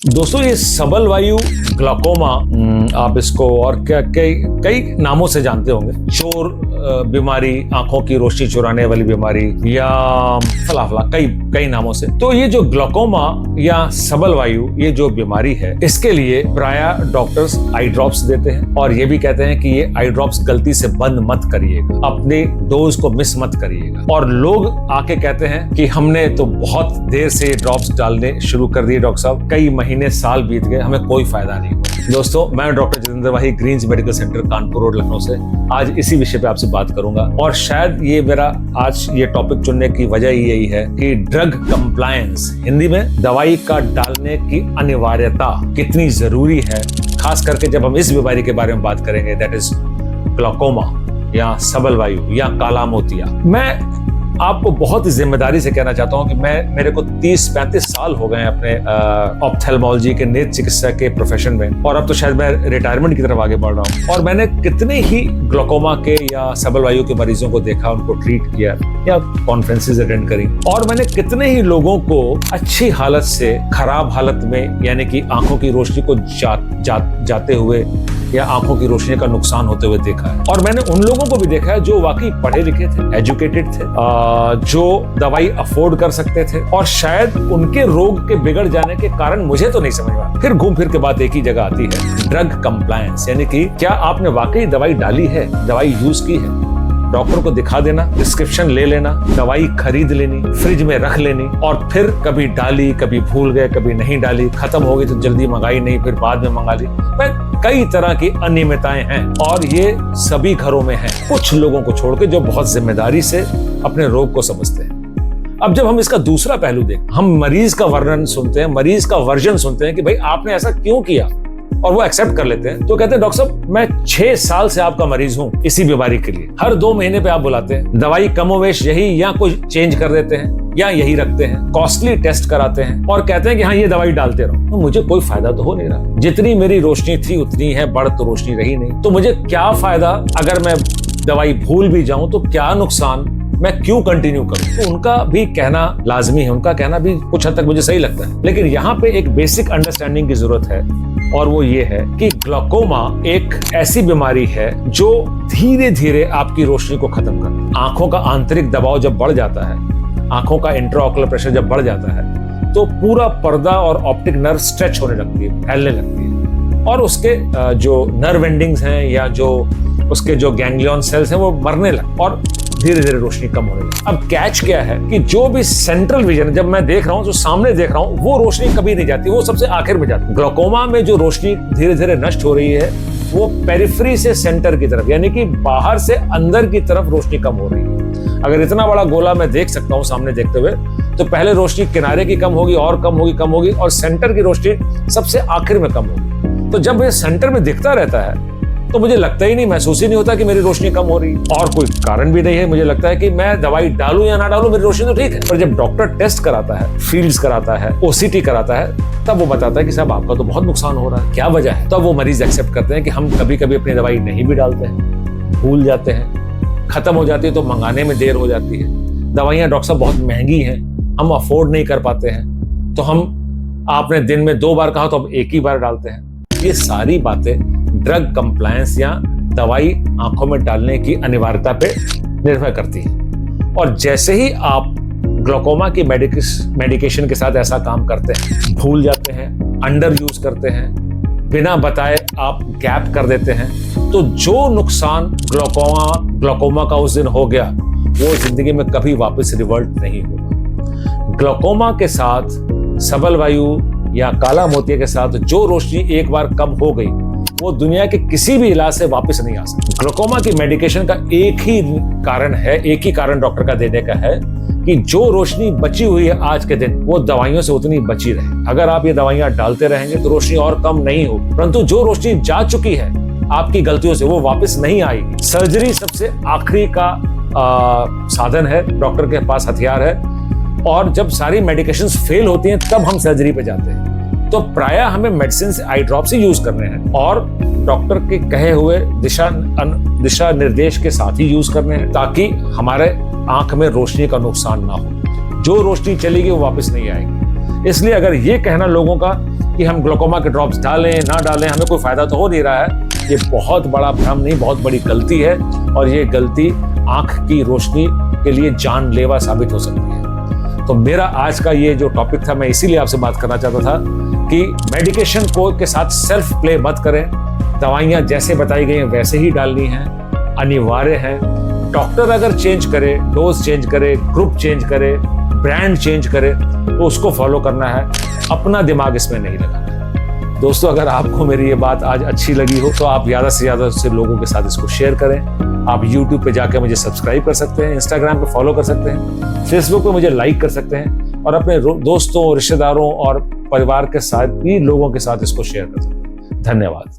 दोस्तों ये सबल वायु ग्लाकोमा आप इसको और क्या कई नामों से जानते होंगे। चोर बीमारी, आंखों की रोशनी चुराने वाली बीमारी या फला कई नामों से। तो ये जो ग्लाकोमा या सबल वायु ये जो बीमारी है, इसके लिए प्रायः डॉक्टर्स आई ड्रॉप्स देते हैं और ये भी कहते हैं कि ये आई ड्रॉप्स गलती से बंद मत करिएगा, अपने डोज को मिस मत करिएगा। और लोग आके कहते हैं कि हमने तो बहुत देर से ड्रॉप्स डालने शुरू कर दिए डॉक्टर साहब, कई महीने साल बीत गए, हमें कोई फायदा नहीं हुआ। दोस्तों मैं doctor Jitendra Wahi, Greens medical centre Kanpur road Lucknow से आज इसी विषय पे आपसे बात करूंगा। और शायद ये मेरा आज ये टॉपिक चुनने की वजह यही है कि ड्रग कंप्लायंस, हिंदी में दवाई का डालने की अनिवार्यता कितनी जरूरी है, खास करके जब हम इस बीमारी के बारे में बात करेंगे, दैट इज ग्लाकोमा या सबल वायु या काला मोतिया। मैं आपको बहुत ही जिम्मेदारी से कहना चाहता हूं कि मेरे को 30-35 साल हो गए अपने ऑप्थेल्मोलॉजी के नेत्र चिकित्सा के प्रोफेशन में, और अब तो शायद मैं रिटायरमेंट की तरफ आगे बढ़ रहा हूं। और मैंने कितने ही ग्लाकोमा के या सबल वायु के मरीजों को देखा, उनको ट्रीट किया या कॉन्फ्रेंसेज अटेंड करी, और मैंने कितने ही लोगों को अच्छी हालत से खराब हालत में, यानी कि आंखों की रोशनी को जाते हुए या आंखों की रोशनी का नुकसान होते हुए देखा है। और मैंने उन लोगों को भी देखा है जो वाकई पढ़े लिखे थे, एजुकेटेड थे, जो दवाई अफोर्ड कर सकते थे, और शायद उनके रोग के बिगड़ जाने के कारण मुझे तो नहीं समझ में आता। फिर घूम फिर के बात एक ही जगह आती है, ड्रग कंप्लायंस, यानी कि क्या आपने वाकई दवाई डाली है, दवाई यूज की है, डॉक्टर को दिखा देना, प्रिस्क्रिप्शन ले लेना, दवाई खरीद लेनी, फ्रिज में रख लेनी, और फिर कभी डाली, कभी भूल गए, कभी नहीं डाली, खत्म हो गई तो जल्दी मंगाई नहीं, फिर बाद में मंगा ली। कई तरह की अनियमितताएं हैं और ये सभी घरों में हैं, कुछ लोगों को छोड़ के जो बहुत जिम्मेदारी से अपने रोग को समझते हैं। अब जब हम इसका दूसरा पहलू देखें, हम मरीज का वर्णन सुनते हैं, मरीज का वर्जन सुनते हैं कि भाई आपने ऐसा क्यों किया, और वो एक्सेप्ट कर लेते हैं। तो कहते हैं डॉक्टर साहब मैं 6 साल से आपका मरीज हूं इसी बीमारी के लिए, हर 2 महीने पे आप बुलाते हैं, दवाई कमोवेश यही या कुछ चेंज कर देते हैं या यही रखते हैं, कॉस्टली टेस्ट कराते हैं और कहते हैं कि हाँ ये दवाई डालते रहो। तो मुझे कोई फायदा तो हो नहीं रहा, जितनी मेरी रोशनी थी उतनी है, बढ़ तो रोशनी रही नहीं, तो मुझे क्या फायदा अगर मैं दवाई भूल भी जाऊं, तो क्या नुकसान, मैं क्यों कंटिन्यू करूं। तो उनका भी कहना लाजमी है, उनका कहना भी कुछ हद तक मुझे सही लगता है, लेकिन यहाँ पे एक बेसिक अंडरस्टैंडिंग की जरूरत है, और वो ये है कि ग्लाकोमा एक ऐसी बीमारी है जो धीरे धीरे आपकी रोशनी को खत्म करती है। आंखों का आंतरिक दबाव जब बढ़ जाता है, आंखों का इंट्राऑक्युलर प्रेशर जब बढ़ जाता है, तो पूरा पर्दा और ऑप्टिक नर्व स्ट्रेच होने लगती है, फैलने लगती है, और उसके जो नर्व एंडिंग्स हैं या जो उसके जो गैंग्लियन सेल्स हैं वो मरने लगते और धीरे धीरे रोशनी कम होने लगती। अब कैच क्या है कि जो भी सेंट्रल विजन जब मैं देख रहा हूँ, जो सामने देख रहा हूँ, वो रोशनी कभी नहीं जाती, वो सबसे आखिर में जाती है। ग्लाकोमा में जो रोशनी धीरे धीरे नष्ट हो रही है, वो पेरिफेरी से सेंटर की तरफ, यानी कि बाहर से अंदर की तरफ रोशनी कम हो रही है। अगर इतना बड़ा गोला मैं देख सकता हूँ सामने देखते हुए, तो पहले रोशनी किनारे की कम होगी और कम होगी और सेंटर की रोशनी सबसे आखिर में कम होगी। तो जब ये सेंटर में दिखता रहता है तो मुझे लगता ही नहीं, महसूस ही नहीं होता कि मेरी रोशनी कम हो रही, और कोई कारण भी नहीं है। मुझे लगता है कि मैं दवाई डालूं या ना डालूं, मेरी रोशनी तो ठीक है। पर जब डॉक्टर टेस्ट कराता है, फील्ड्स कराता है, ओसीटी कराता है, तब वो बताता है कि साहब आपका तो बहुत नुकसान हो रहा है, क्या वजह है। तब वो मरीज एक्सेप्ट करते हैं कि हम कभी कभी अपनी दवाई नहीं भी डालते हैं, भूल जाते हैं, खत्म हो जाती है तो मंगाने में देर हो जाती है, दवाइयाँ डॉक्टर साहब बहुत महंगी हैं, हम अफोर्ड नहीं कर पाते हैं, तो हम आपने दिन में 2 बार कहा तो अब 1 ही बार डालते हैं। ये सारी बातें ड्रग कंप्लायंस या दवाई आंखों में डालने की अनिवार्यता पे निर्भर करती है। और जैसे ही आप ग्लाकोमा की मेडिकेशन के साथ ऐसा काम करते हैं, भूल जाते हैं, अंडर यूज करते हैं, बिना बताए आप गैप कर देते हैं, तो जो नुकसान ग्लाकोमा का उस दिन हो गया, वो जिंदगी में कभी वापस रिवर्ट नहीं होगा। ग्लाकोमा के साथ सबल वायु या काला मोतिया के साथ जो रोशनी एक बार कम हो गई, वो दुनिया के किसी भी इलाज से वापस नहीं आ सकती। ग्लाकोमा की मेडिकेशन का एक ही कारण डॉक्टर का देने का है कि जो रोशनी बची हुई है आज के दिन, वो दवाइयों से उतनी बची रहे। अगर आप ये दवाइयां डालते रहेंगे तो रोशनी और कम नहीं होगी, परंतु जो रोशनी जा चुकी है आपकी गलतियों से, वो वापस नहीं आएगी। सर्जरी सबसे आखिरी का साधन है, डॉक्टर के पास हथियार है, और जब सारी मेडिकेशंस फेल होती हैं तब हम सर्जरी पे जाते हैं। तो प्रायः हमें मेडिसिन से आई ड्रॉप्स ही यूज करने हैं और डॉक्टर के कहे हुए दिशा निर्देश के साथ ही यूज करने हैं, ताकि हमारे आंख में रोशनी का नुकसान ना हो। जो रोशनी चलेगी वो वापस नहीं आएगी। इसलिए अगर ये कहना लोगों का कि हम ग्लूकोमा के ड्रॉप्स डालें ना डालें, हमें कोई फायदा तो हो नहीं रहा है, ये बहुत बड़ा भ्रम नहीं, बहुत बड़ी गलती है। और ये गलती आंख की रोशनी के लिए जानलेवा साबित हो सकती है। तो मेरा आज का ये जो टॉपिक था, मैं इसीलिए आपसे बात करना चाहता था कि मेडिकेशन को के साथ सेल्फ प्ले मत करें। दवाइयाँ जैसे बताई गई हैं वैसे ही डालनी है, अनिवार्य है। डॉक्टर अगर चेंज करे, डोज चेंज करे, ग्रुप चेंज करे, ब्रांड चेंज करे, तो उसको फॉलो करना है, अपना दिमाग इसमें नहीं लगाना है। दोस्तों, अगर आपको मेरी ये बात आज अच्छी लगी हो तो आप ज़्यादा से ज़्यादा से लोगों के साथ इसको शेयर करें। आप YouTube पे जाकर मुझे सब्सक्राइब कर सकते हैं, Instagram पे फॉलो कर सकते हैं, Facebook पे मुझे लाइक कर सकते हैं और अपने दोस्तों, रिश्तेदारों और परिवार के साथ भी लोगों के साथ इसको शेयर कर सकते हैं। धन्यवाद।